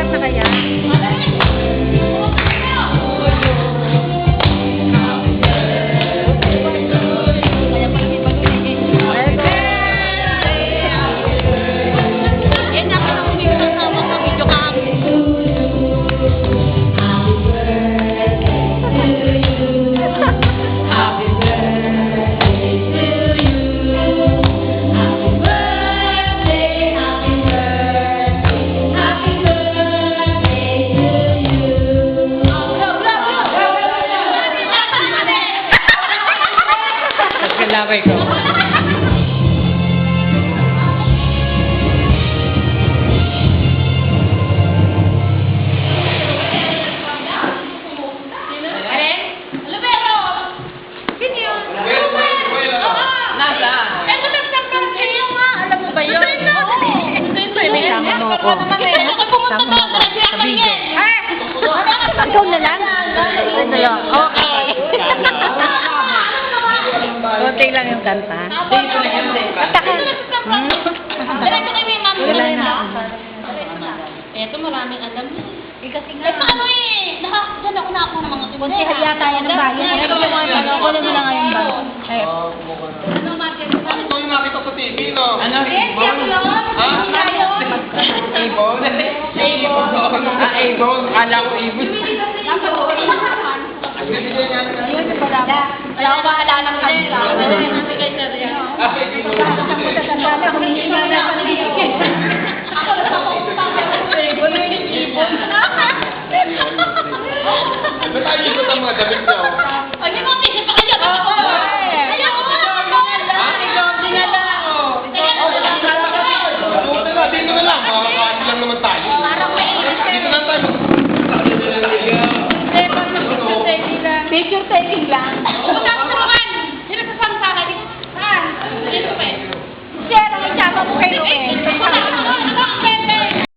kanta kaya? Laway ko. Ikaw na lang? Okay. Konti lang yung kanta. Kanta ka. Wala na. Eto, maraming alam. Kasi nga. Ito ano eh, nakakasal ako na ako ng mga Kunti haya tayo ng bayan. Ito mo na ngayon ba? Ano, Martin? Ito yung nakita sa TV, no? Ano? Avon? Avon. Kala ko Avon. Bibigyan niya. Wala ko maalala ng kanila. Ah,